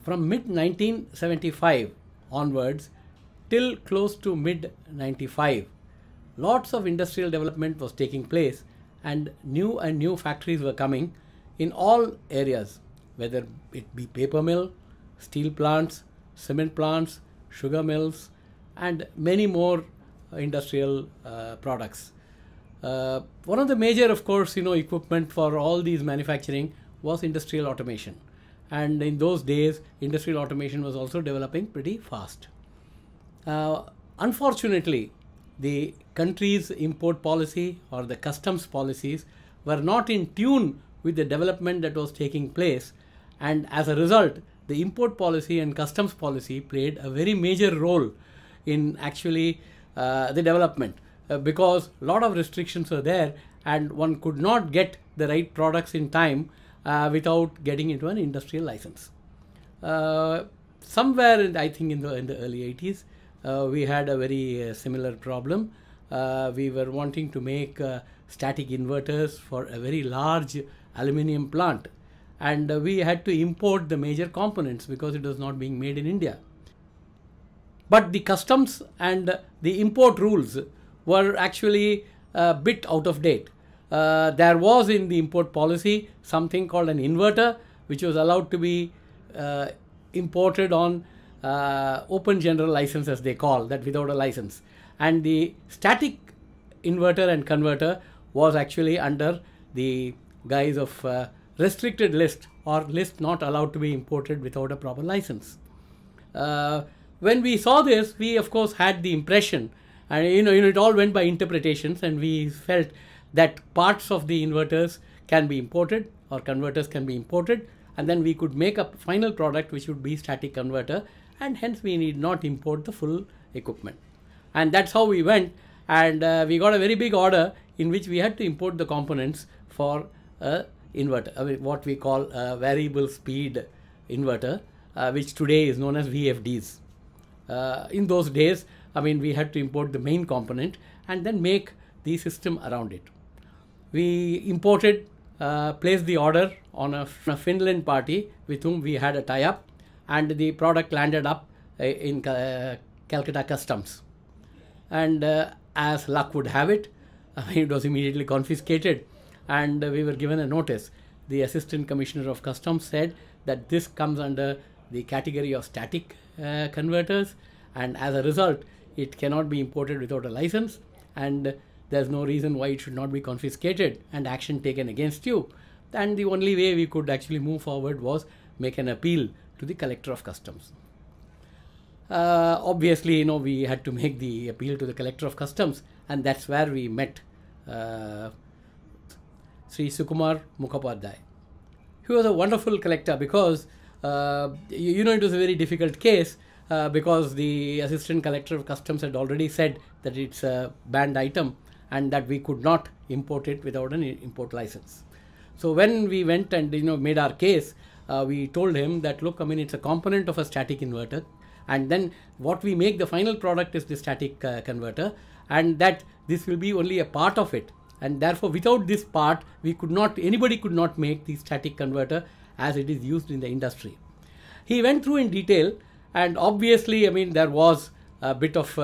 from mid 1975 onwards till close to mid 95, lots of industrial development was taking place, and new factories were coming in all areas, whether it be paper mill, steel plants, cement plants, sugar mills, and many more industrial products. One of the major, of course, equipment for all these manufacturing was industrial automation. And in those days, industrial automation was also developing pretty fast. Unfortunately, the country's import policy or the customs policies were not in tune with the development that was taking place, and as a result, the import policy and customs policy played a very major role in actually the development, because a lot of restrictions were there and one could not get the right products in time without getting into an industrial license. Somewhere, I think in the early 80s, we had a very similar problem. We were wanting to make static inverters for a very large aluminium plant, and we had to import the major components because it was not being made in India. But the customs and the import rules were actually a bit out of date. There was in the import policy something called an inverter, which was allowed to be imported on open general license, as they call that, without a license. And the static inverter and converter was actually under the guise of restricted list, or list not allowed to be imported without a proper license. When we saw this, we of course had the impression, and it all went by interpretations, and we felt that parts of the inverters can be imported or converters can be imported, and then we could make a final product which would be static converter, and hence we need not import the full equipment. And that's how we went, and we got a very big order in which we had to import the components for a inverter, what we call a variable speed inverter, which today is known as VFDs. In those days, we had to import the main component and then make the system around it. We imported, placed the order on a Finland party with whom we had a tie-up, and the product landed up in Calcutta Customs. And as luck would have it, it was immediately confiscated, and we were given a notice. The Assistant Commissioner of Customs said that this comes under the category of static converters, and as a result, it cannot be imported without a license, and there's no reason why it should not be confiscated and action taken against you. And the only way we could actually move forward was make an appeal to the Collector of Customs. Obviously, we had to make the appeal to the Collector of Customs, and that's where we met Sri Sukumar Mukhopadhyay. He was a wonderful collector because, it was a very difficult case because the Assistant Collector of Customs had already said that it's a banned item and that we could not import it without an import license. So when we went and made our case, we told him that, look, it's a component of a static inverter, and then what we make, the final product, is the static converter, and that this will be only a part of it, and therefore without this part anybody could not make the static converter as it is used in the industry. He went through in detail, and obviously there was a bit of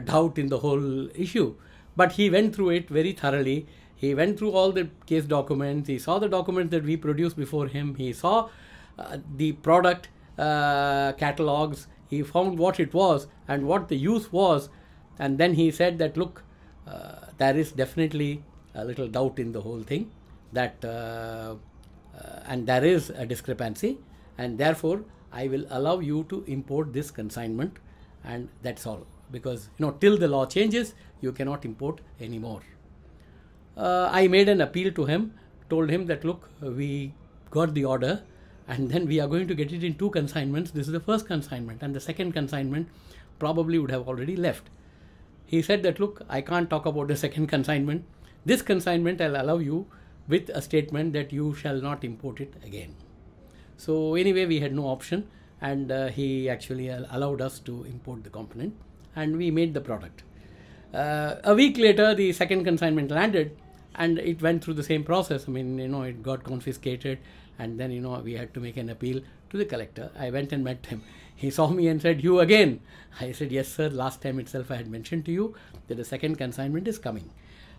doubt in the whole issue, but he went through it very thoroughly. He went through all the case documents, he saw the documents that we produced before him, he saw the product catalogs, he found what it was and what the use was, and then he said that, look, there is definitely a little doubt in the whole thing, that and there is a discrepancy, and therefore I will allow you to import this consignment, and that's all, because till the law changes you cannot import anymore. I made an appeal to him, told him that, look, we got the order and then we are going to get it in 2 consignments. This is the first consignment, and the second consignment probably would have already left. He said that, look, I can't talk about the second consignment. This consignment I'll allow you with a statement that you shall not import it again. So anyway, we had no option, and he actually allowed us to import the component, and we made the product. A week later, the second consignment landed, And it went through the same process. I mean, it got confiscated, and then, we had to make an appeal to the collector. I went and met him. He saw me and said, "You again?" I said, "Yes, sir. Last time itself I had mentioned to you that the second consignment is coming."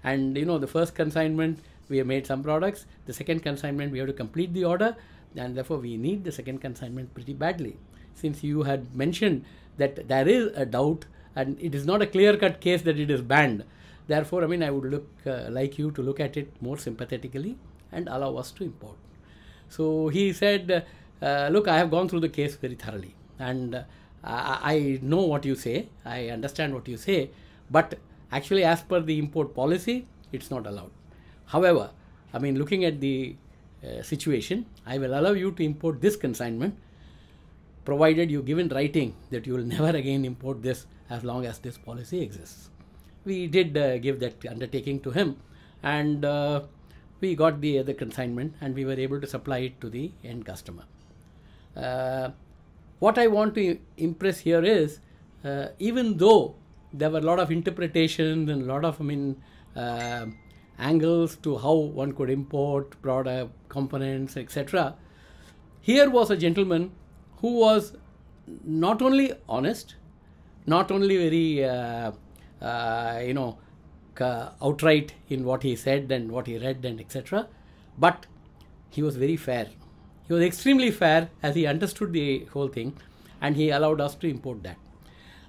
And, the first consignment, we have made some products. The second consignment, we have to complete the order, and therefore we need the second consignment pretty badly. Since you had mentioned that there is a doubt and it is not a clear-cut case that it is banned, therefore, I would like you to look at it more sympathetically and allow us to import. So he said, "Look, I have gone through the case very thoroughly, and I know what you say, I understand what you say, but actually as per the import policy, it's not allowed. However, looking at the situation, I will allow you to import this consignment, provided you give in writing that you will never again import this as long as this policy exists." We did give that undertaking to him, and we got the other consignment, and we were able to supply it to the end customer. What I want to impress here is, even though there were a lot of interpretations and a lot of angles to how one could import product components, etc., here was a gentleman who was not only honest, not only very outright in what he said and what he read and etc., but he was very fair. He was extremely fair, as he understood the whole thing, and he allowed us to import that.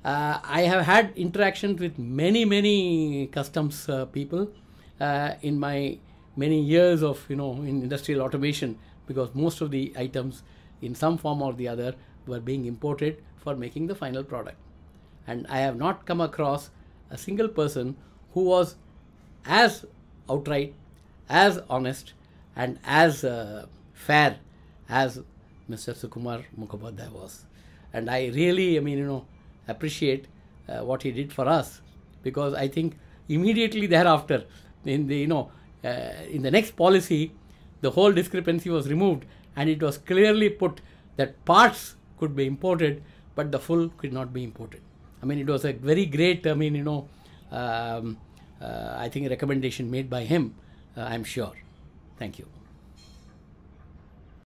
I have had interactions with many customs people in my many years of in industrial automation, because most of the items in some form or the other were being imported for making the final product. And I have not come across a single person who was as outright, as honest, and as fair as Mr. Sukumar Mukhopadhyay was. And I really, appreciate what he did for us, because I think immediately thereafter, in the next policy, the whole discrepancy was removed, and it was clearly put that parts could be imported, but the full could not be imported. It was a very great, I think, a recommendation made by him, I'm sure. Thank you.